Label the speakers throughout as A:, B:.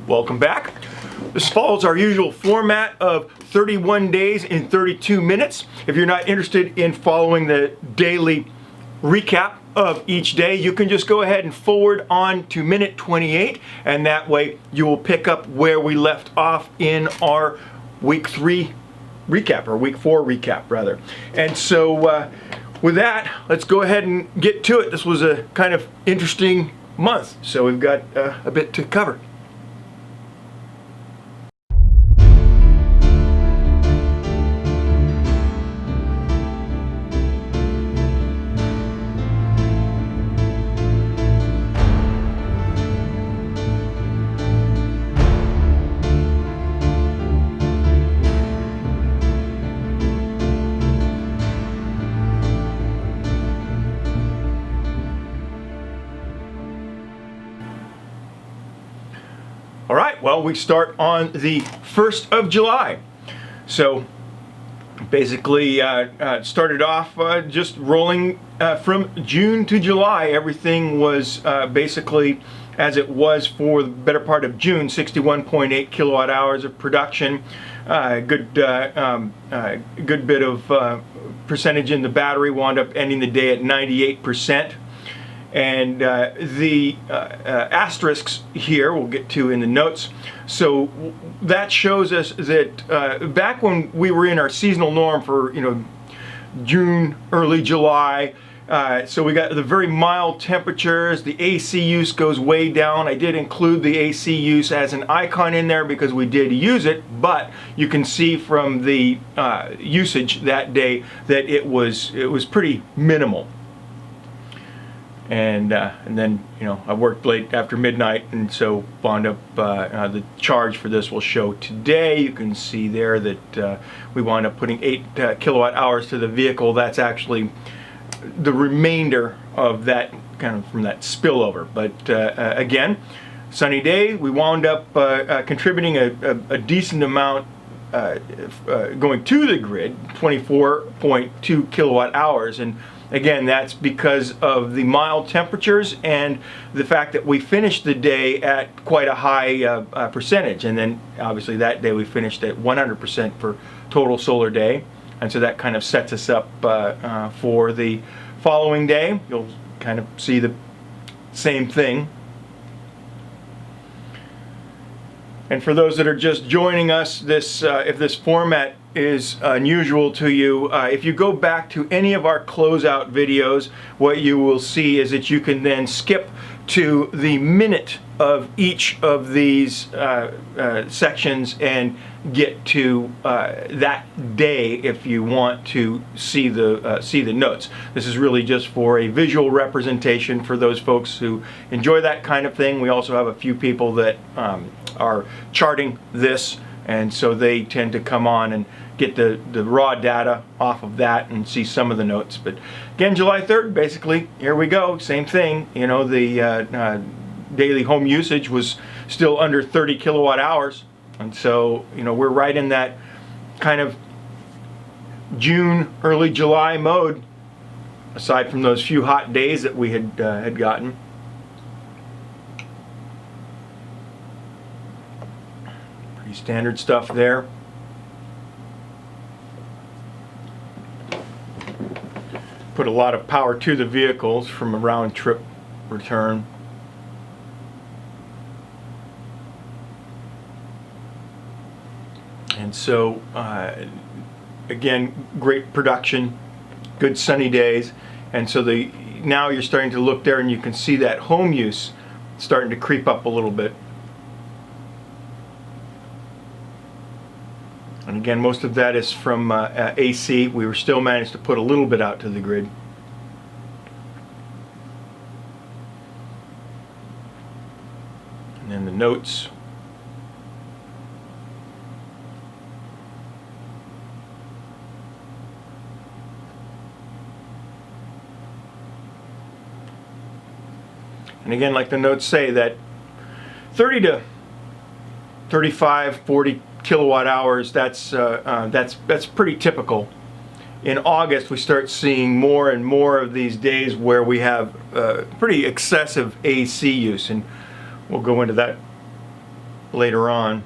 A: Welcome back. This follows our usual format of 31 days in 32 minutes. If you're not interested in following the daily recap of each day, you can just go ahead and forward on to minute 28, and that way you will pick up where we left off in our week 3 recap, or week 4 recap rather. And so with that, let's go ahead and get to it. This was a kind of interesting month, so we've got a bit to cover. All right, well, we start on the 1st of July. So basically started off just rolling from June to July. Everything was basically as it was for the better part of June, 61.8 kilowatt hours of production. Good bit of percentage in the battery, wound up ending the day at 98%. And the asterisks here we'll get to in the notes. So that shows us that back when we were in our seasonal norm for June, early July, so we got the very mild temperatures. The AC use goes way down. I did include the AC use as an icon in there because we did use it, but you can see from the usage that day that it was pretty minimal. And then I worked late after midnight, and so wound up the charge for this will show today. You can see there that we wound up putting 8 kilowatt hours to the vehicle. That's actually the remainder of that, kind of from that spillover. But again, sunny day. We wound up contributing a decent amount going to the grid, 24.2 kilowatt hours. And again, that's because of the mild temperatures and the fact that we finished the day at quite a high percentage. And then obviously that day we finished at 100% for total solar day. And so that kind of sets us up for the following day. You'll kind of see the same thing. And for those that are just joining us, if this format is unusual to you, if you go back to any of our closeout videos, what you will see is that you can then skip to the minute of each of these sections and get to that day if you want to see the notes. This is really just for a visual representation for those folks who enjoy that kind of thing. We also have a few people that are charting this, and so they tend to come on and get the raw data off of that and see some of the notes. But again, July 3rd, basically, here we go, same thing. The daily home usage was still under 30 kilowatt hours, and so we're right in that kind of June, early July mode, aside from those few hot days that we had gotten. Pretty standard stuff there. Put a lot of power to the vehicles from a round trip return. And so again, great production, good sunny days. And so now you're starting to look there and you can see that home use starting to creep up a little bit. And again, most of that is from AC. We were still managed to put a little bit out to the grid. And then the notes. And again, like the notes say, that 30 to 35, 40 kilowatt hours, that's pretty typical. In August, we start seeing more and more of these days where we have pretty excessive AC use, and we'll go into that later on.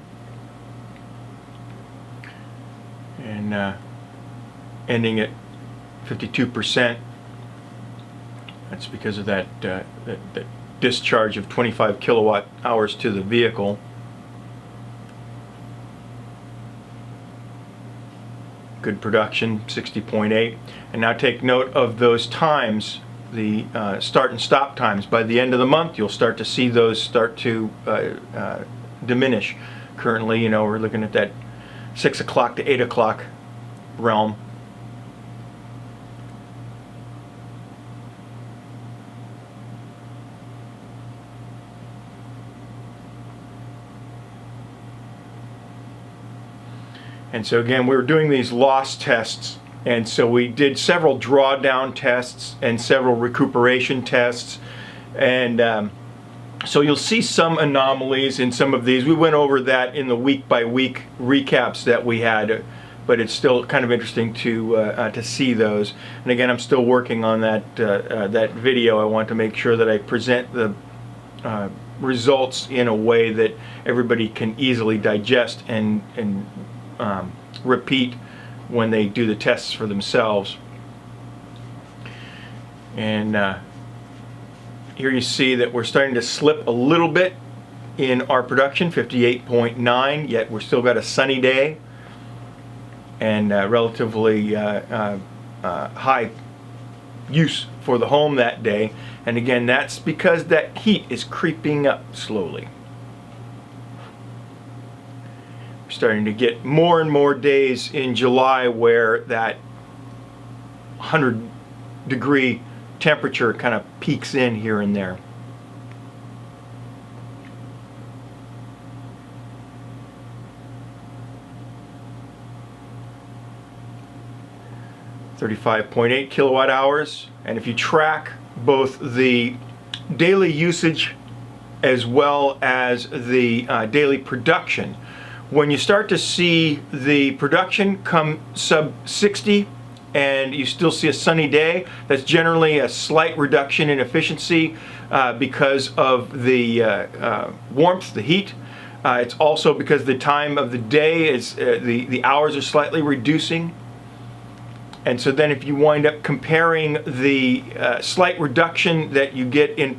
A: And ending at 52%. That's because of that discharge of 25 kilowatt hours to the vehicle. Good production, 60.8. And now take note of those times, the start and stop times. By the end of the month, you'll start to see those start to diminish. Currently, you know, we're looking at that 6 o'clock to 8 o'clock realm. And so again, we were doing these loss tests, and so we did several drawdown tests and several recuperation tests, and so you'll see some anomalies in some of these. We went over that in the week-by-week recaps that we had, but it's still kind of interesting to see those. And again, I'm still working on that that video. I want to make sure that I present the results in a way that everybody can easily digest and repeat when they do the tests for themselves. And here you see that we're starting to slip a little bit in our production, 58.9, yet we're still got a sunny day and relatively high use for the home that day. And again, that's because that heat is creeping up slowly. We're starting to get more and more days in July where that 100-degree temperature kind of peaks in here and there. .8 kilowatt hours, and if you track both the daily usage as well as the daily production, when you start to see the production come sub 60 and you still see a sunny day, that's generally a slight reduction in efficiency because of the warmth, the heat. It's also because the time of the day is the hours are slightly reducing. And so then if you wind up comparing the slight reduction that you get in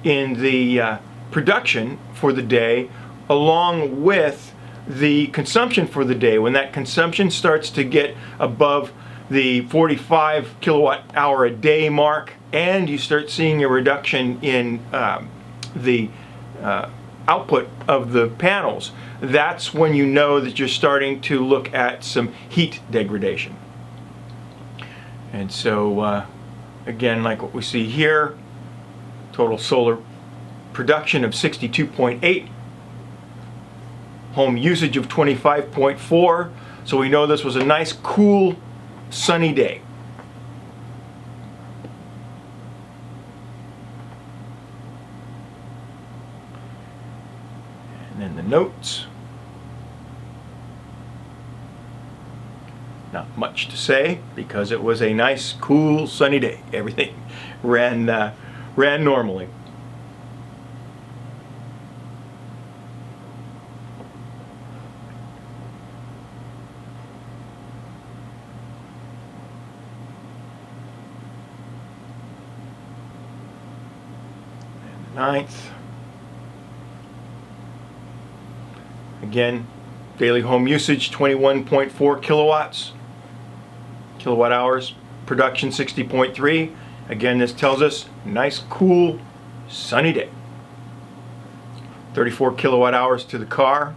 A: the production for the day along with the consumption for the day, when that consumption starts to get above the 45 kilowatt hour a day mark and you start seeing a reduction in the output of the panels, that's when you know that you're starting to look at some heat degradation. And so again, like what we see here, total solar production of 62.8, home usage of 25.4, so we know this was a nice, cool, sunny day. And then the notes. Not much to say because it was a nice, cool, sunny day. Everything ran normally. And the 9th. Again, daily home usage 21.4 kilowatt hours, production 60.3. Again, this tells us nice, cool, sunny day. 34 kilowatt hours to the car.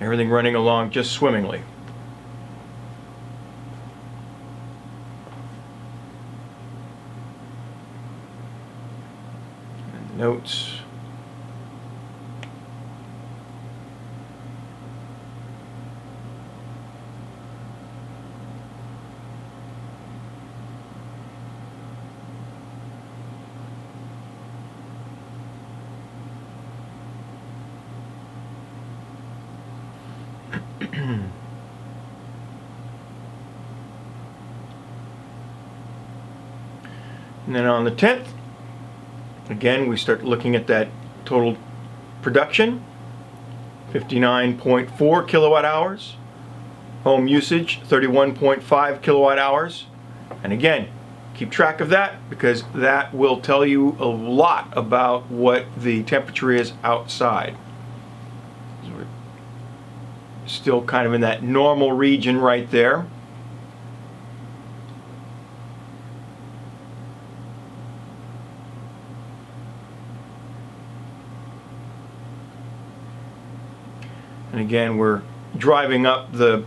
A: Everything running along just swimmingly. And the notes. And then on the 10th, Again, we start looking at that total production, 59.4 kilowatt hours. Home usage, 31.5 kilowatt hours. And again, keep track of that because that will tell you a lot about what the temperature is outside. We're still kind of in that normal region right there. And again, we're driving up the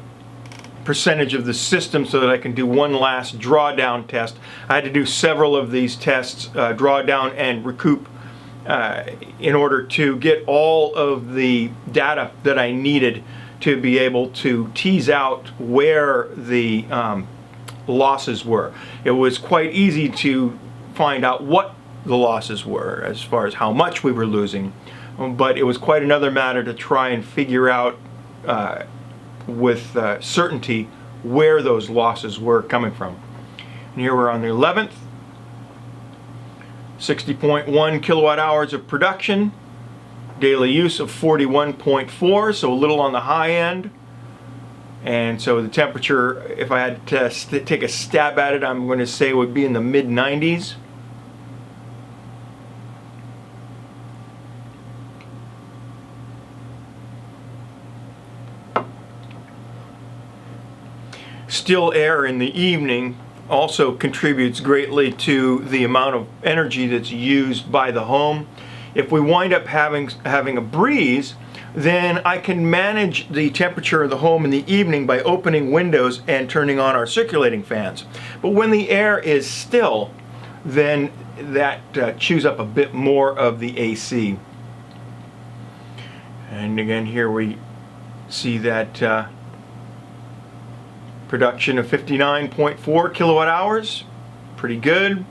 A: percentage of the system so that I can do one last drawdown test. I had to do several of these tests, drawdown and recoup, in order to get all of the data that I needed to be able to tease out where the losses were. It was quite easy to find out what the losses were as far as how much we were losing. But it was quite another matter to try and figure out with certainty where those losses were coming from. And here we're on the 11th, 60.1 kilowatt hours of production, daily use of 41.4, so a little on the high end. And so the temperature, if I had to take a stab at it, I'm going to say would be in the mid-90s. Still air in the evening also contributes greatly to the amount of energy that's used by the home. If we wind up having a breeze, then I can manage the temperature of the home in the evening by opening windows and turning on our circulating fans. But when the air is still, then that chews up a bit more of the AC. And again, here we see that production of 59.4 kilowatt hours, pretty good.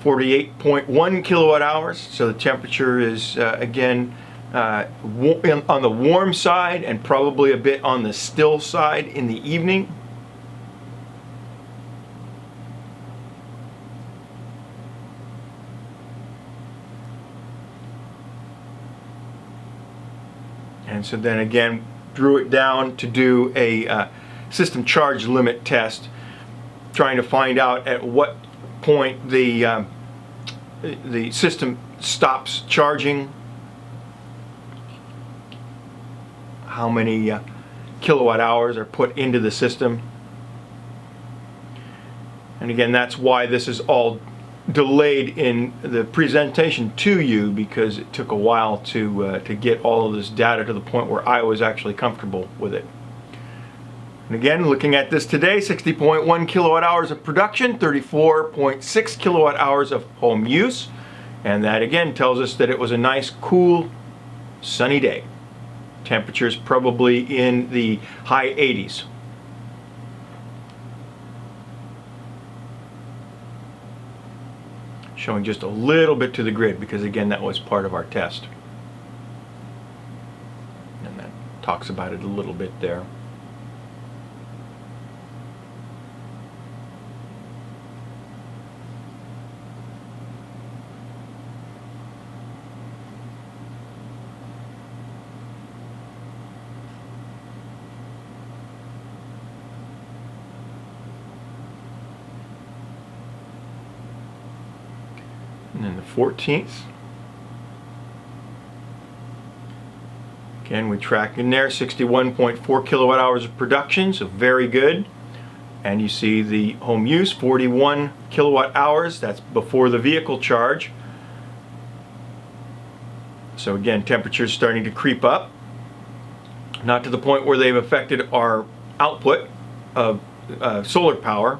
A: 48.1 kilowatt hours, so the temperature is again on the warm side and probably a bit on the still side in the evening. And so then again, drew it down to do a system charge limit test, trying to find out at what point the system stops charging, how many kilowatt hours are put into the system. And again, that's why this is all delayed in the presentation to you, because it took a while to get all of this data to the point where I was actually comfortable with it. And again, looking at this today, 60.1 kilowatt hours of production, 34.6 kilowatt hours of home use. And that again tells us that it was a nice, cool, sunny day. Temperatures probably in the high 80s. Showing just a little bit to the grid because again, that was part of our test. And that talks about it a little bit there. And then the 14th, again we track in there 61.4 kilowatt hours of production, so very good. And you see the home use 41 kilowatt hours, that's before the vehicle charge. So again, temperatures starting to creep up, not to the point where they've affected our output of solar power,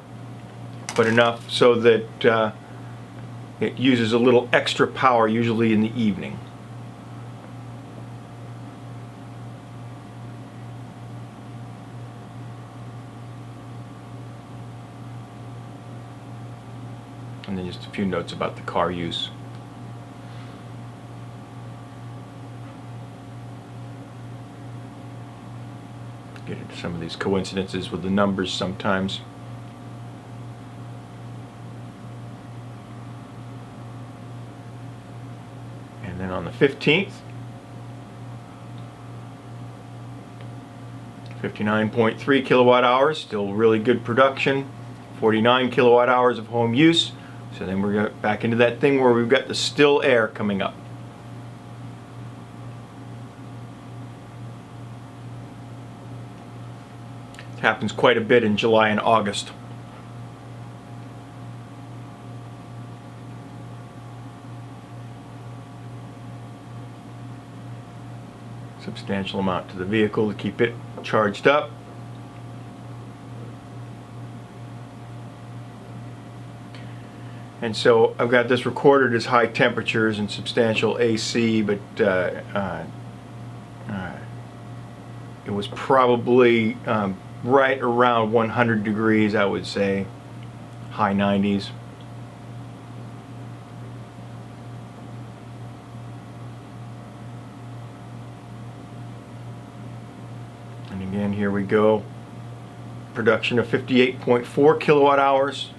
A: but enough so that it uses a little extra power, usually in the evening. And then just a few notes about the car use. Get into some of these coincidences with the numbers sometimes. And then on the 15th, 59.3 kilowatt hours, still really good production. 49 kilowatt hours of home use. So then we're back into that thing where we've got the still air coming up. It happens quite a bit in July and August. Substantial amount to the vehicle to keep it charged up. And so I've got this recorded as high temperatures and substantial AC, but it was probably right around 100 degrees, I would say, high 90s. And again, here we go. Production of 58.4 kilowatt hours.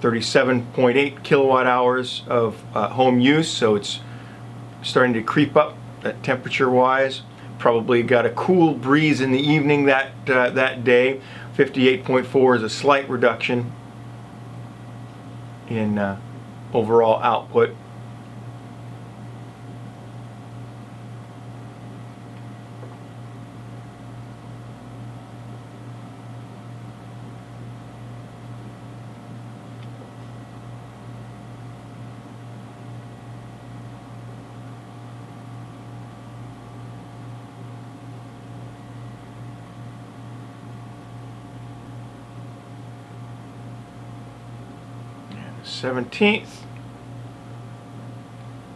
A: 37.8 kilowatt hours of home use, so it's starting to creep up temperature wise. Probably got a cool breeze in the evening that day. 58.4 is a slight reduction in overall output. And the 17th.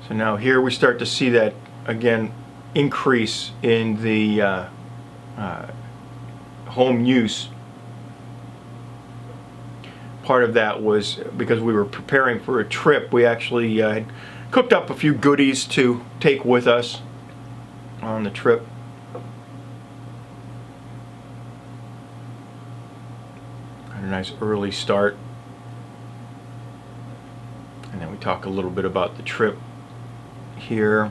A: So now here we start to see that again increase in the home use. Part of that was because we were preparing for a trip. We actually had cooked up a few goodies to take with us on the trip. Had a nice early start. And then we talk a little bit about the trip here.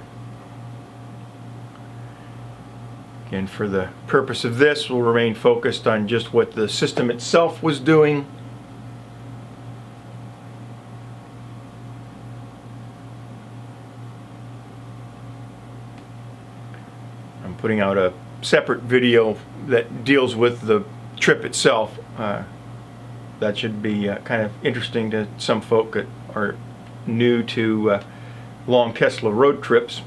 A: Again, for the purpose of this, we'll remain focused on just what the system itself was doing. I'm putting out a separate video that deals with the trip itself. That should be kind of interesting to some folk that are new to long Tesla road trips.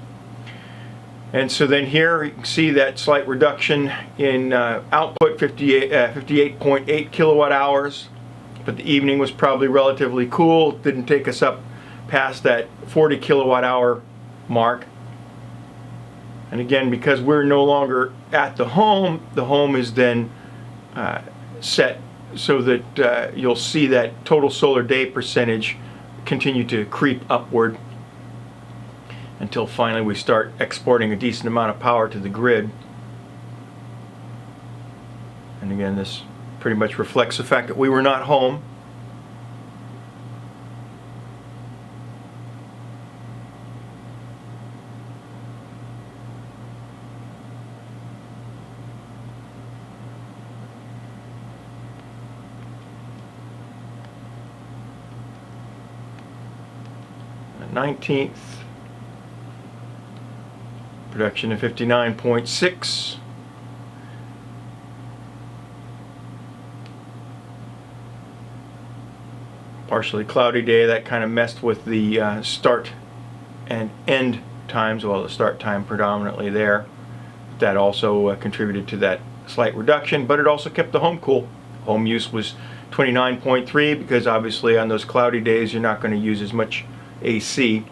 A: And so then here you can see that slight reduction in output, 58.8 kilowatt hours, but the evening was probably relatively cool. Didn't take us up past that 40 kilowatt hour mark. And again, because we're no longer at the home is then set so that you'll see that total solar day percentage continue to creep upward until finally we start exporting a decent amount of power to the grid. And again, this pretty much reflects the fact that we were not home. The 19th. Production of 59.6. Partially cloudy day, that kind of messed with the start and end times. Well, the start time predominantly there. That also contributed to that slight reduction, but it also kept the home cool. Home use was 29.3 because obviously on those cloudy days you're not going to use as much AC.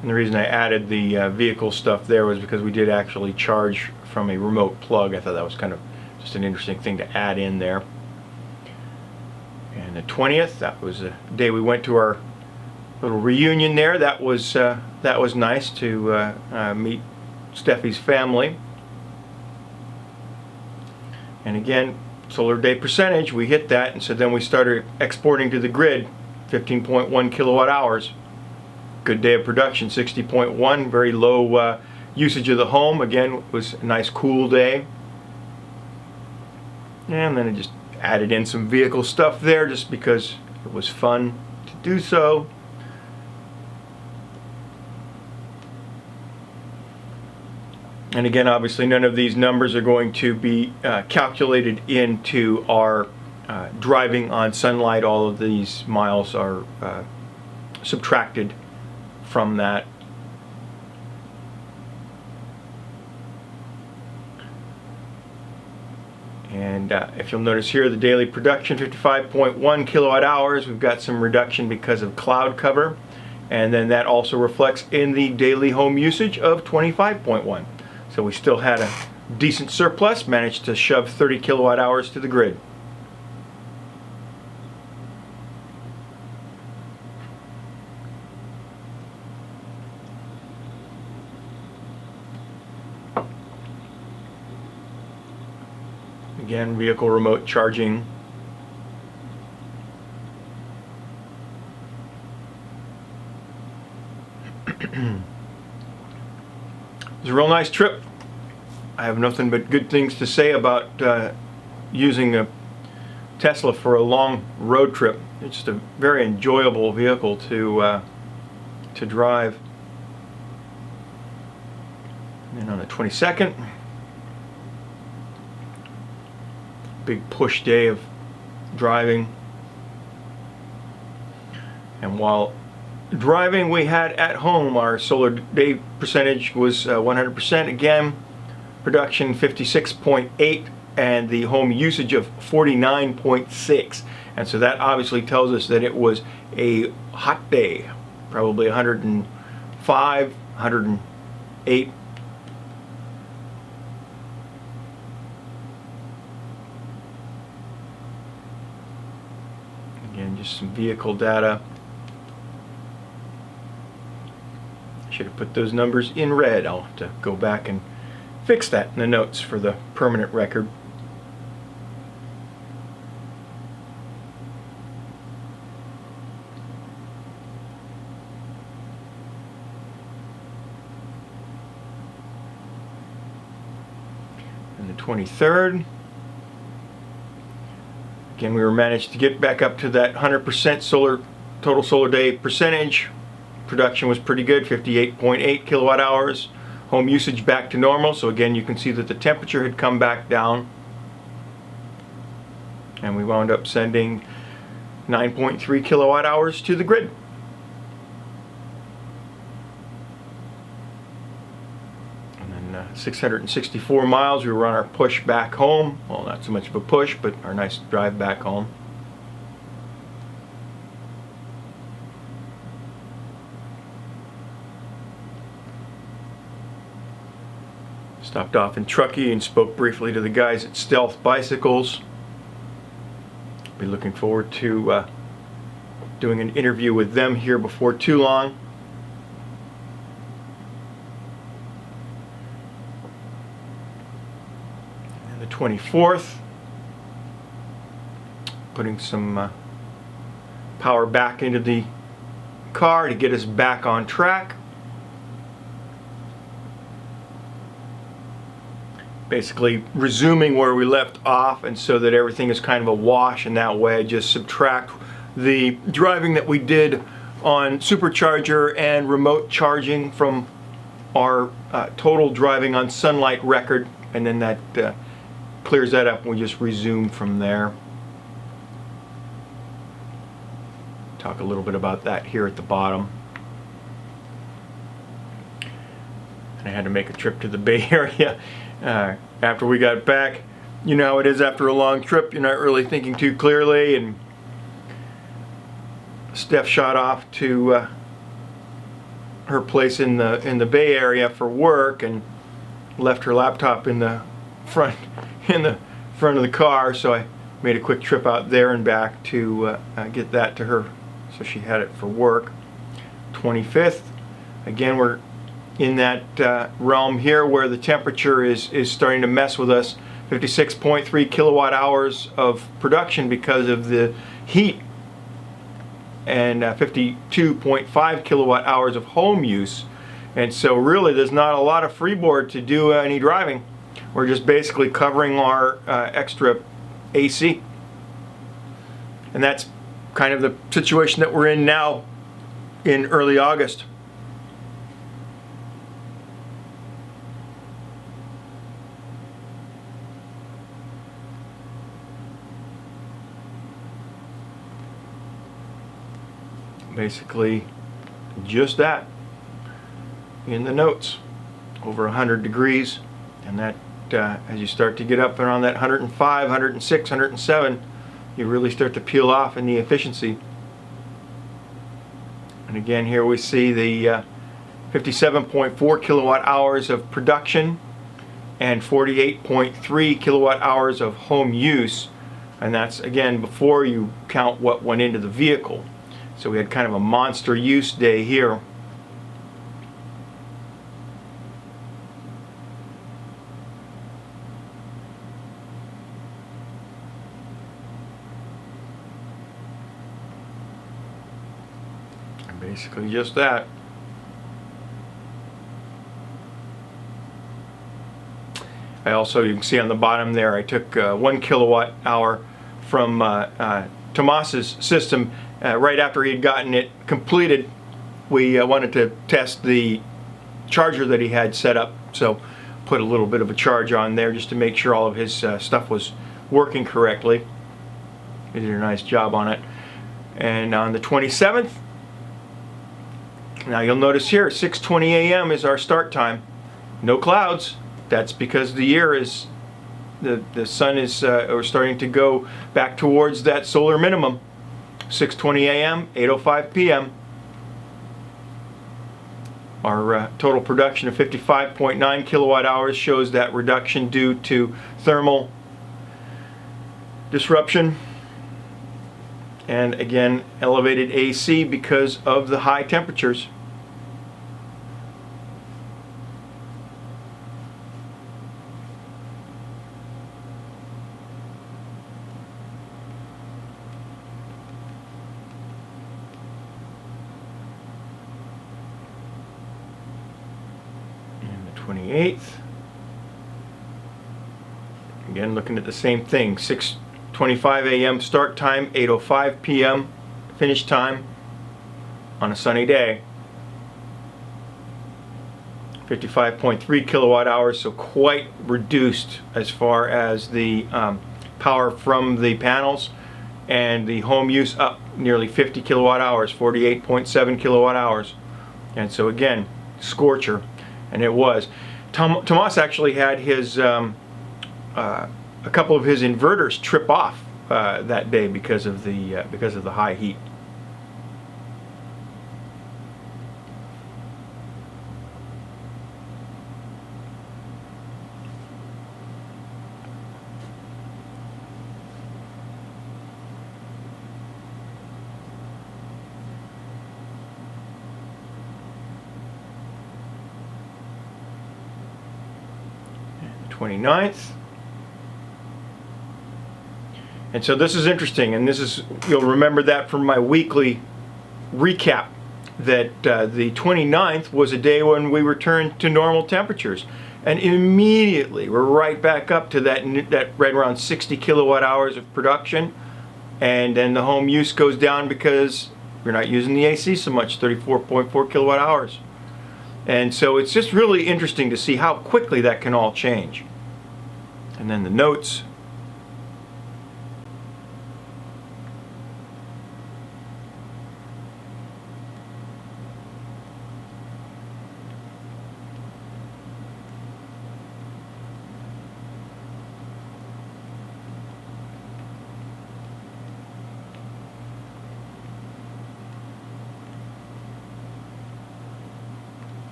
A: And the reason I added the vehicle stuff there was because we did actually charge from a remote plug. I thought that was kind of just an interesting thing to add in there. And the 20th, that was the day we went to our little reunion there. That was nice to meet Steffi's family. And again, solar day percentage, we hit that, and so then we started exporting to the grid, 15.1 kilowatt hours. Good day of production, 60.1, very low usage of the home. Again, it was a nice cool day. And then I just added in some vehicle stuff there just because it was fun to do so. And again, obviously none of these numbers are going to be calculated into our driving on sunlight. All of these miles are subtracted from that. And if you'll notice here, the daily production, 55.1 kilowatt hours. We've got some reduction because of cloud cover. And then that also reflects in the daily home usage of 25.1. So we still had a decent surplus, managed to shove 30 kilowatt hours to the grid. Again, vehicle remote charging. It was a real nice trip. I have nothing but good things to say about using a Tesla for a long road trip. It's just a very enjoyable vehicle to drive. And then on the 22nd, big push day of driving. And while driving, we had at home, our solar day percentage was 100% again, production 56.8, and the home usage of 49.6. And so that obviously tells us that it was a hot day, probably 105, 108. Again, just some vehicle data. Should have put those numbers in red. I'll have to go back and fix that in the notes for the permanent record. And the 23rd, again, we were managed to get back up to that 100% solar total solar day percentage. Production was pretty good, 58.8 kilowatt hours. Home usage back to normal, so again you can see that the temperature had come back down. And we wound up sending 9.3 kilowatt hours to the grid. And then 664 miles, we were on our push back home. Well, not so much of a push, but our nice drive back home. Stopped off in Truckee and spoke briefly to the guys at Stealth Bicycles. Be looking forward to doing an interview with them here before too long. And the 24th, putting some power back into the car to get us back on track. Basically resuming where we left off, and so that everything is kind of a wash, and that way I just subtract the driving that we did on supercharger and remote charging from our total driving on sunlight record, and then that clears that up and we just resume from there. Talk a little bit about that here at the bottom. And I had to make a trip to the Bay Area after we got back. You know how it is after a long trip, you're not really thinking too clearly, and Steph shot off to her place in the Bay Area for work and left her laptop in the front of the car, so I made a quick trip out there and back to get that to her so she had it for work. 25th, again we're in that realm here where the temperature is starting to mess with us. 56.3 kilowatt hours of production because of the heat, and 52.5 kilowatt hours of home use. And so really there's not a lot of freeboard to do any driving. We're just basically covering our extra AC. And that's kind of the situation that we're in now in early August. Basically just that in the notes, over 100 degrees, and that as you start to get up around that 105, 106, 107, you really start to peel off in the efficiency. And again here we see the 57.4 kilowatt hours of production and 48.3 kilowatt hours of home use, and that's again before you count what went into the vehicle. So we had kind of a monster use day here. And basically just that. I also, you can see on the bottom there, I took 1 kilowatt hour from Tomas's system. Right after he had gotten it completed, we wanted to test the charger that he had set up, so put a little bit of a charge on there just to make sure all of his stuff was working correctly. He did a nice job on it. And on the 27th, now you'll notice here 6:20 a.m. is our start time. No clouds. That's because the year is, the sun is we're starting to go back towards that solar minimum. 6:20 a.m., 8:05 p.m. Our total production of 55.9 kilowatt hours shows that reduction due to thermal disruption, and again elevated AC because of the high temperatures. And the 28th, again looking at the same thing, 6:25 a.m. start time, 8:05 p.m. finish time on a sunny day. 55.3 kilowatt hours, so quite reduced as far as the power from the panels, and the home use up nearly 50 kilowatt hours, 48.7 kilowatt hours. And so again, scorcher, and it was. Tomas actually had his a couple of his inverters trip off that day because of the high heat. And the 29th. And so this is interesting, and this is, you'll remember that from my weekly recap, that the 29th was a day when we returned to normal temperatures, and immediately we're right back up to that right around 60 kilowatt hours of production, and then the home use goes down because we're not using the AC so much, 34.4 kilowatt hours. And so it's just really interesting to see how quickly that can all change. And then the notes.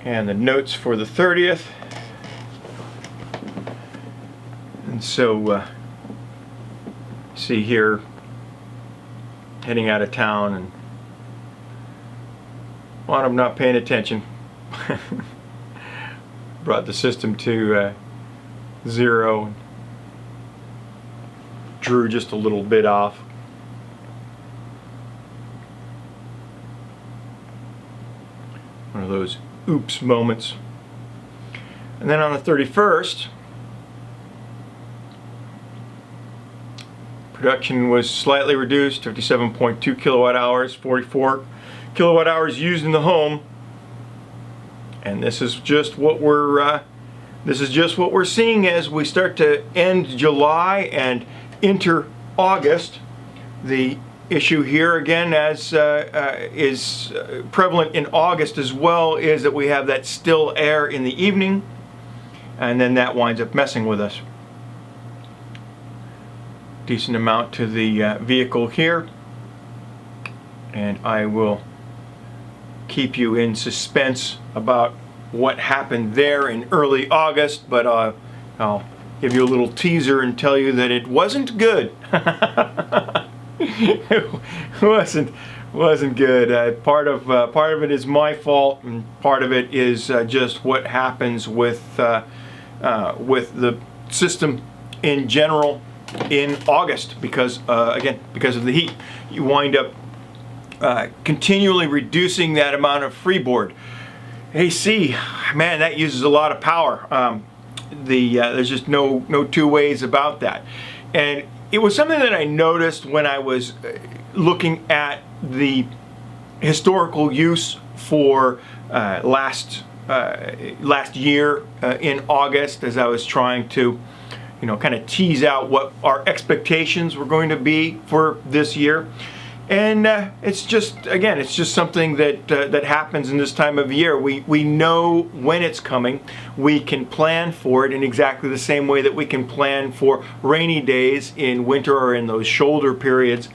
A: and the notes for the 30th. And so see here, heading out of town, and a lot of them not paying attention. Brought the system to 0, drew just a little bit off. One of those oops moments. And then on the 31st, production was slightly reduced, 57.2 kilowatt hours, 44 kilowatt hours used in the home. And this is just what we're seeing as we start to end July and enter August. The issue here, again, as is prevalent in August as well, is that we have that still air in the evening, and then that winds up messing with us. Decent amount to the vehicle here, and I will keep you in suspense about what happened there in early August, but I'll give you a little teaser and tell you that it wasn't good. It wasn't good. Part of it is my fault, and part of it is just what happens with the system in general in August, because again, because of the heat. You wind up continually reducing that amount of freeboard. AC, man, that uses a lot of power. There's just no two ways about that. And it was something that I noticed when I was looking at the historical use for last year in August, as I was trying to, kind of tease out what our expectations were going to be for this year. And it's just something that happens in this time of year. We know when it's coming. We can plan for it in exactly the same way that we can plan for rainy days in winter or in those shoulder periods.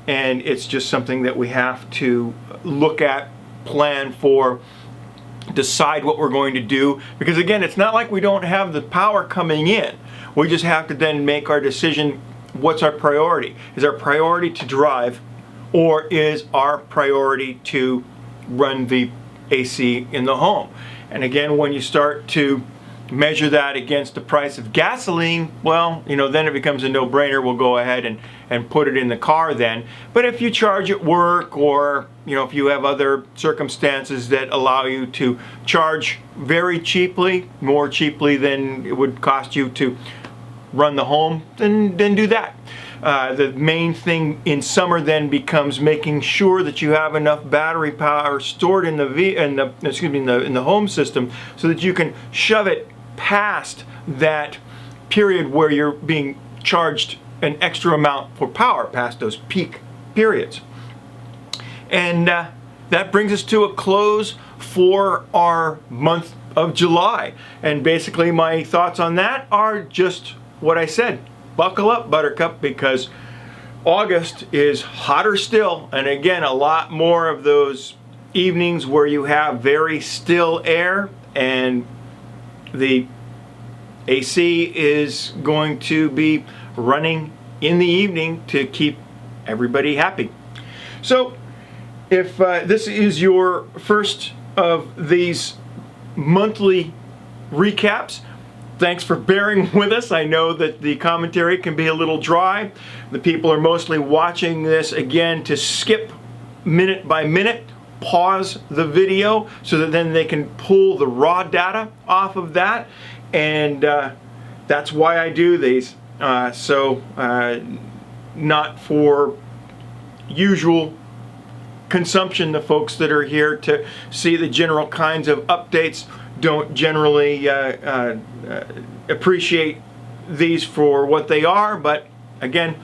A: And it's just something that we have to look at, plan for, decide what we're going to do. Because again, it's not like we don't have the power coming in. We just have to then make our decision. What's our priority? Is our priority to drive, or is our priority to run the AC in the home? And again, when you start to measure that against the price of gasoline, well, then it becomes a no-brainer. We'll go ahead and put it in the car then. But if you charge at work, or if you have other circumstances that allow you to charge very cheaply, more cheaply than it would cost you to run the home, then do that. The main thing in summer then becomes making sure that you have enough battery power stored in the home system, so that you can shove it past that period where you're being charged an extra amount for power, past those peak periods. And that brings us to a close for our month of July. And basically my thoughts on that are just what I said. Buckle up, Buttercup, because August is hotter still, and again, a lot more of those evenings where you have very still air, and the AC is going to be running in the evening to keep everybody happy. So if this is your first of these monthly recaps, thanks for bearing with us. I know that the commentary can be a little dry. The people are mostly watching this again to skip minute by minute, pause the video, so that then they can pull the raw data off of that. And that's why I do these. Not for usual consumption. The folks that are here to see the general kinds of updates don't generally appreciate these for what they are, but again,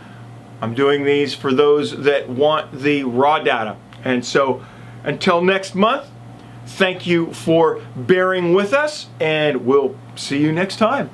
A: I'm doing these for those that want the raw data. And so until next month, thank you for bearing with us, and we'll see you next time.